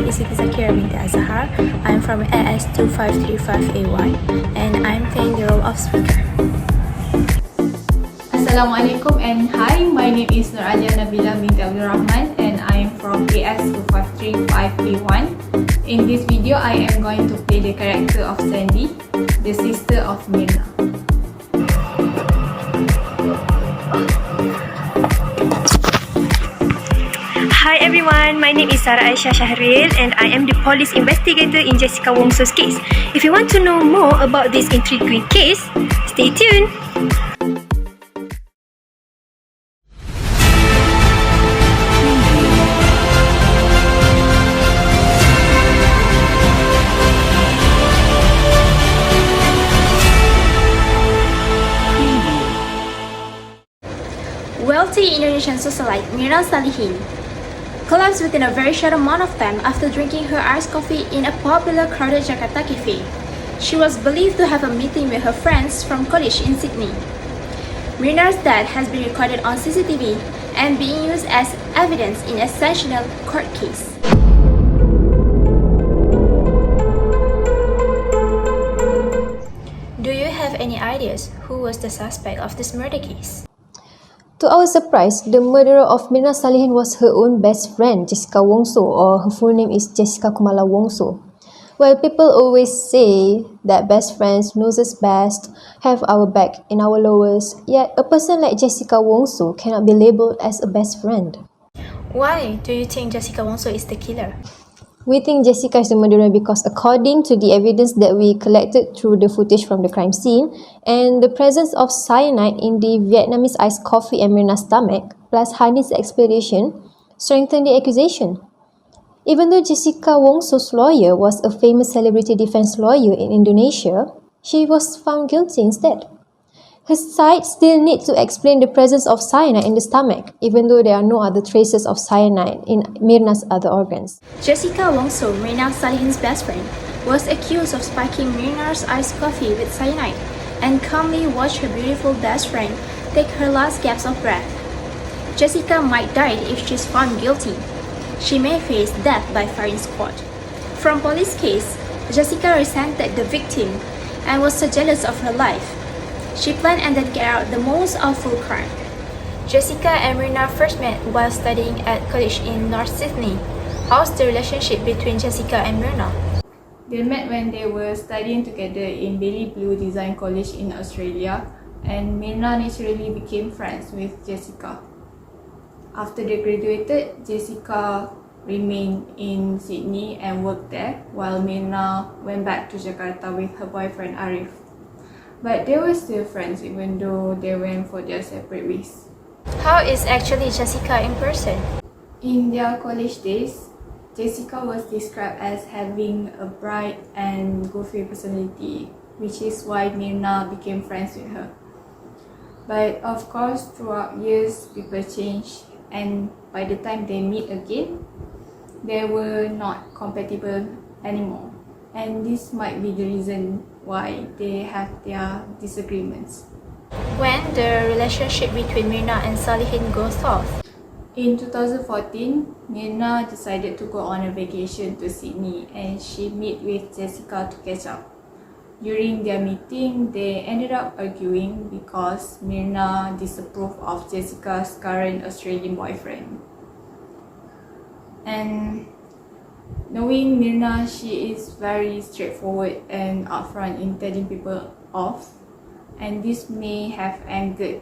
name is Siti Zakira binti Azhar. I'm from AS2535AY and I'm playing the role of speaker. Assalamualaikum and hi, my name is Nuralia Nabila binti Abdul Rahman and I am from AS2535A1. In this video, I am going to play the character of Sandy, the sister of Mirna. Hi everyone, my name is Sarah Aisyah Shahril and I am the police investigator in Jessica Wongso's case. If you want to know more about this intriguing case, stay tuned! Wealthy Indonesian socialite Mirna Salihin collapsed within a very short amount of time after drinking her iced coffee in a popular crowded Jakarta cafe. She was believed to have a meeting with her friends from college in Sydney. Mirna's death has been recorded on CCTV and being used as evidence in a sensational court case. Do you have any ideas who was the suspect of this murder case? To our surprise, the murderer of Mirna Salihin was her own best friend, Jessica Wongso, or her full name is Jessica Kumala Wongso. Well, people always say that best friends knows us best, have our back in our lowest, yet a person like Jessica Wongso cannot be labelled as a best friend. Why do you think Jessica Wongso is the killer? We think Jessica is the murderer because according to the evidence that we collected through the footage from the crime scene and the presence of cyanide in the Vietnamese iced coffee and Mirna's stomach, plus Hani's explanation, strengthened the accusation. Even though Jessica Wongso's lawyer was a famous celebrity defense lawyer in Indonesia, she was found guilty instead. Her side still need to explain the presence of cyanide in the stomach, even though there are no other traces of cyanide in Mirna's other organs. Jessica Wongso, Mirna Salihin's best friend, was accused of spiking Mirna's iced coffee with cyanide and calmly watched her beautiful best friend take her last gasp of breath. Jessica might die if she's found guilty. She may face death by firing squad. From police case, Jessica resented the victim and was so jealous of her life. She planned and then carried out the most awful crime. Jessica and Mirna first met while studying at college in North Sydney. How's the relationship between Jessica and Mirna? They met when they were studying together in Bailey Blue Design College in Australia, and Mirna naturally became friends with Jessica. After they graduated, Jessica remained in Sydney and worked there, while Mirna went back to Jakarta with her boyfriend Arif. But they were still friends even though they went for their separate ways. How is actually Jessica in person? In their college days, Jessica was described as having a bright and goofy personality, which is why Mirna became friends with her. But of course, throughout years, people change, and by the time they meet again, they were not compatible anymore. And this might be the reason why they have their disagreements. When the relationship between Mirna and Salihin goes south? In 2014, Mirna decided to go on a vacation to Sydney and she met with Jessica to catch up. During their meeting, they ended up arguing because Mirna disapproved of Jessica's current Australian boyfriend. And knowing Mirna, she is very straightforward and upfront in telling people off, and this may have angered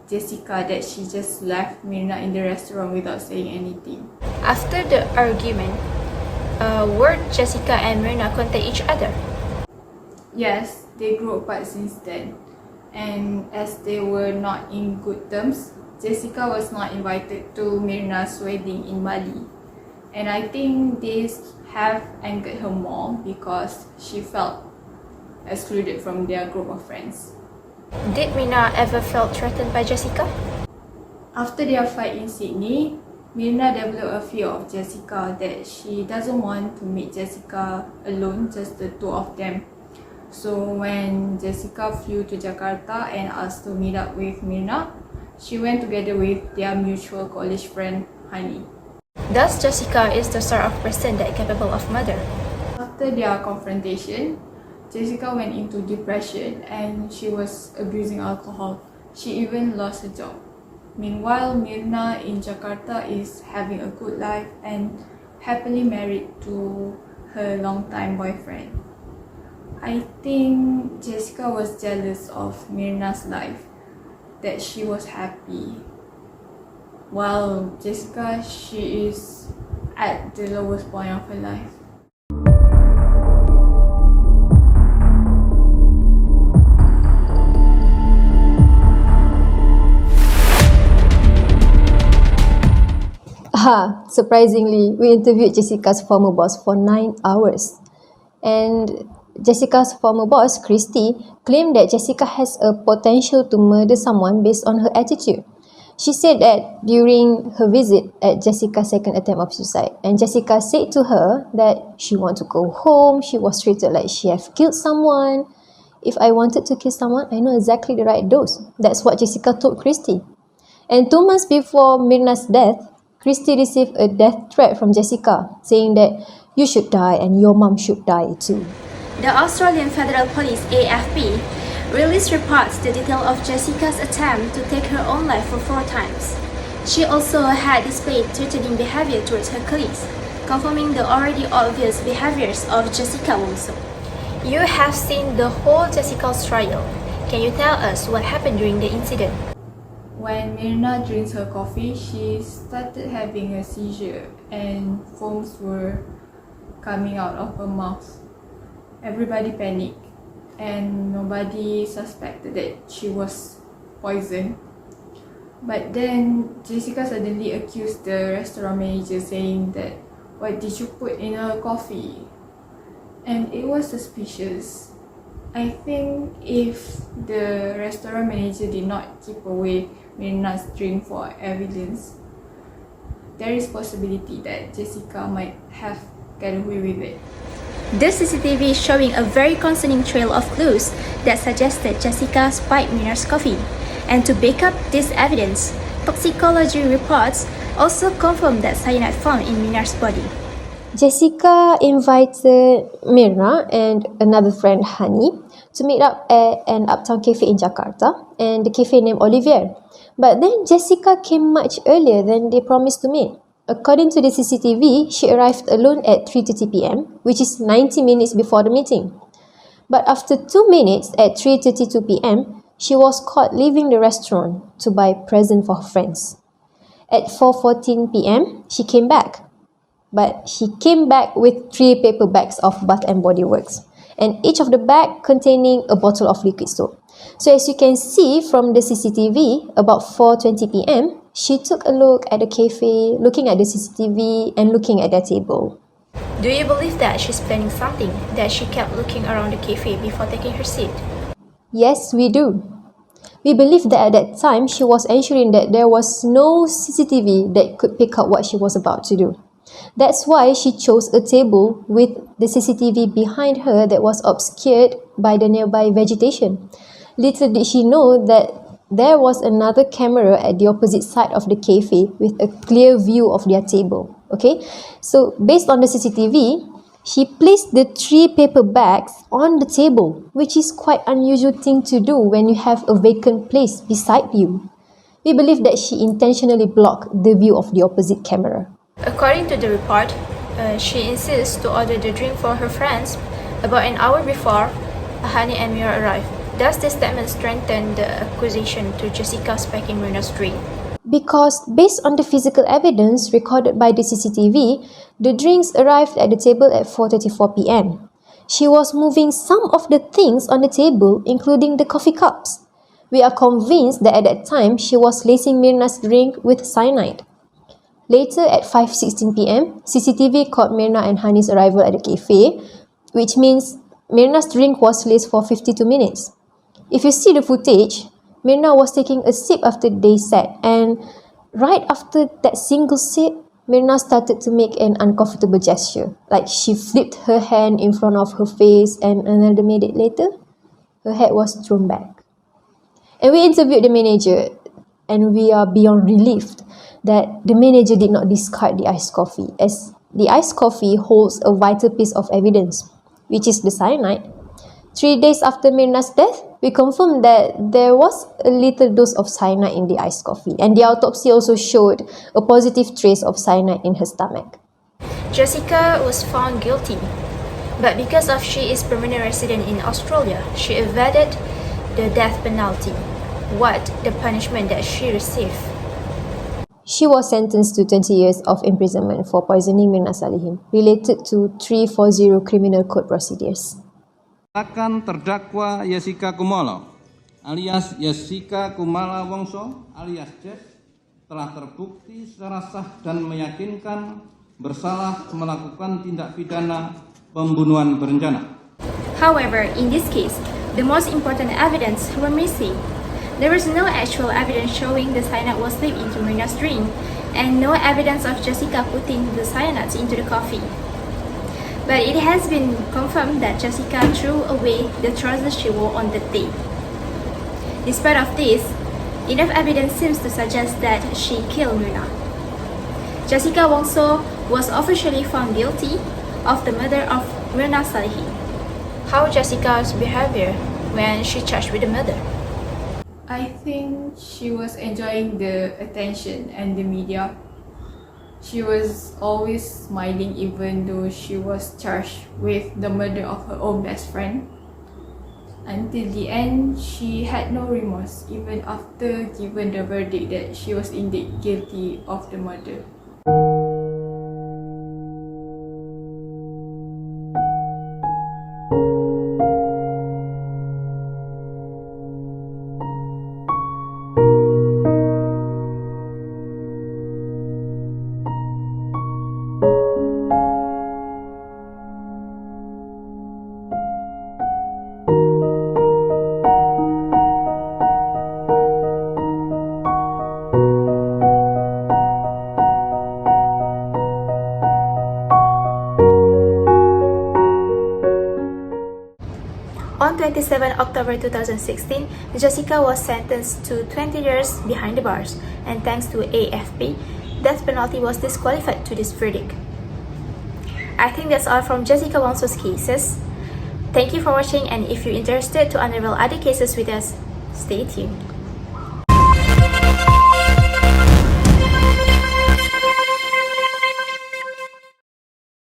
Jessica that she just left Mirna in the restaurant without saying anything. After the argument, were Jessica and Mirna contact each other? Yes, they grew apart since then, and as they were not in good terms, Jessica was not invited to Mirna's wedding in Bali. And I think this have angered her more because she felt excluded from their group of friends. Did Mirna ever felt threatened by Jessica? After their fight in Sydney, Mirna developed a fear of Jessica that she doesn't want to meet Jessica alone, just the two of them. So when Jessica flew to Jakarta and asked to meet up with Mirna, she went together with their mutual college friend, Hani. Thus, Jessica is the sort of person that capable of murder. After their confrontation, Jessica went into depression and she was abusing alcohol. She even lost her job. Meanwhile, Mirna in Jakarta is having a good life and happily married to her longtime boyfriend. I think Jessica was jealous of Mirna's life, that she was happy. While Jessica, she is at the lowest point of her life. Surprisingly, we interviewed Jessica's former boss for 9 hours. And Jessica's former boss, Christy, claimed that Jessica has a potential to murder someone based on her attitude. She said that during her visit at Jessica's second attempt of suicide, and Jessica said to her that she wanted to go home, she was treated like she have killed someone. If I wanted to kill someone, I know exactly the right dose. That's what Jessica told Christy. And 2 months before Mirna's death, Christy received a death threat from Jessica, saying that you should die and your mom should die too. The Australian Federal Police AFP released reports the detail of Jessica's attempt to take her own life for 4 times. She also had displayed threatening behavior towards her colleagues, confirming the already obvious behaviors of Jessica Wongso. You have seen the whole Jessica's trial. Can you tell us what happened during the incident? When Mirna drinks her coffee, she started having a seizure and foams were coming out of her mouth. Everybody panicked and nobody suspected that she was poisoned. But then Jessica suddenly accused the restaurant manager, saying that, "What did you put in her coffee?" And it was suspicious. I think if the restaurant manager did not keep away Mirna's drink for evidence, there is possibility that Jessica might have got away with it. This CCTV is showing a very concerning trail of clues that suggested Jessica spiked Mirna's coffee. And to back up this evidence, toxicology reports also confirmed that cyanide found in Mirna's body. Jessica invited Mirna and another friend, Hani, to meet up at an uptown cafe in Jakarta, and the cafe named Olivier. But then Jessica came much earlier than they promised to meet. According to the CCTV, she arrived alone at 3:30 p.m, which is 90 minutes before the meeting. But after 2 minutes at 3:32 p.m, she was caught leaving the restaurant to buy present for her friends. At 4:14 p.m, she came back. But she came back with 3 paper bags of Bath and Body Works, and each of the bag containing a bottle of liquid soap. So as you can see from the CCTV, about 4:20 p.m, she took a look at the cafe, looking at the CCTV and looking at their table. Do you believe that she's planning something, that she kept looking around the cafe before taking her seat? Yes, we do. We believe that at that time, she was ensuring that there was no CCTV that could pick up what she was about to do. That's why she chose a table with the CCTV behind her that was obscured by the nearby vegetation. Little did she know that there was another camera at the opposite side of the cafe with a clear view of their table. Okay, so based on the CCTV, she placed the 3 paper bags on the table, which is quite unusual thing to do when you have a vacant place beside you. We believe that she intentionally blocked the view of the opposite camera. According to the report, she insists to order the drink for her friends about an hour before Hani and Mira arrived. Does this statement strengthen the accusation to Jessica spiking Mirna's drink? Because based on the physical evidence recorded by the CCTV, the drinks arrived at the table at 4:34 p.m. She was moving some of the things on the table, including the coffee cups. We are convinced that at that time, she was lacing Mirna's drink with cyanide. Later at 5:16 p.m, CCTV caught Mirna and Hani's arrival at the cafe, which means Mirna's drink was laced for 52 minutes. If you see the footage, Mirna was taking a sip after they sat, and right after that single sip, Mirna started to make an uncomfortable gesture, like she flipped her hand in front of her face, and another minute later, her head was thrown back. And we interviewed the manager. and we are beyond relieved that the manager did not discard the iced coffee, as the iced coffee holds a vital piece of evidence, which is the cyanide. 3 days after Myrna's death, we confirmed that there was a little dose of cyanide in the iced coffee, and the autopsy also showed a positive trace of cyanide in her stomach. Jessica was found guilty, but because of she is permanent resident in Australia, she evaded the death penalty. What the punishment that she received? She was sentenced to 20 years of imprisonment for poisoning Myrna Salihin, related to 340 Criminal Code procedures. Akan terdakwa Jessica Kumolo alias Jessica Kumala Wongso alias Jess telah terbukti secara sah dan meyakinkan bersalah melakukan tindak pidana pembunuhan berencana. However, in this case, the most important evidence were missing. There was no actual evidence showing the cyanide was slipped into Myrna's drink, and no evidence of Jessica putting the cyanide into the coffee. But it has been confirmed that Jessica threw away the trousers she wore on that day. Despite of this, enough evidence seems to suggest that she killed Myrna. Jessica Wongso was officially found guilty of the murder of Myrna Salihin. How Jessica's behavior when she charged with the murder? I think she was enjoying the attention and the media. She was always smiling even though she was charged with the murder of her own best friend. Until the end, she had no remorse even after given the verdict that she was indeed guilty of the murder. On 27 October 2016, Jessica was sentenced to 20 years behind the bars, and thanks to AFP, death penalty was disqualified to this verdict. I think that's all from Jessica Wongso's cases. Thank you for watching, and if you're interested to unravel other cases with us, stay tuned.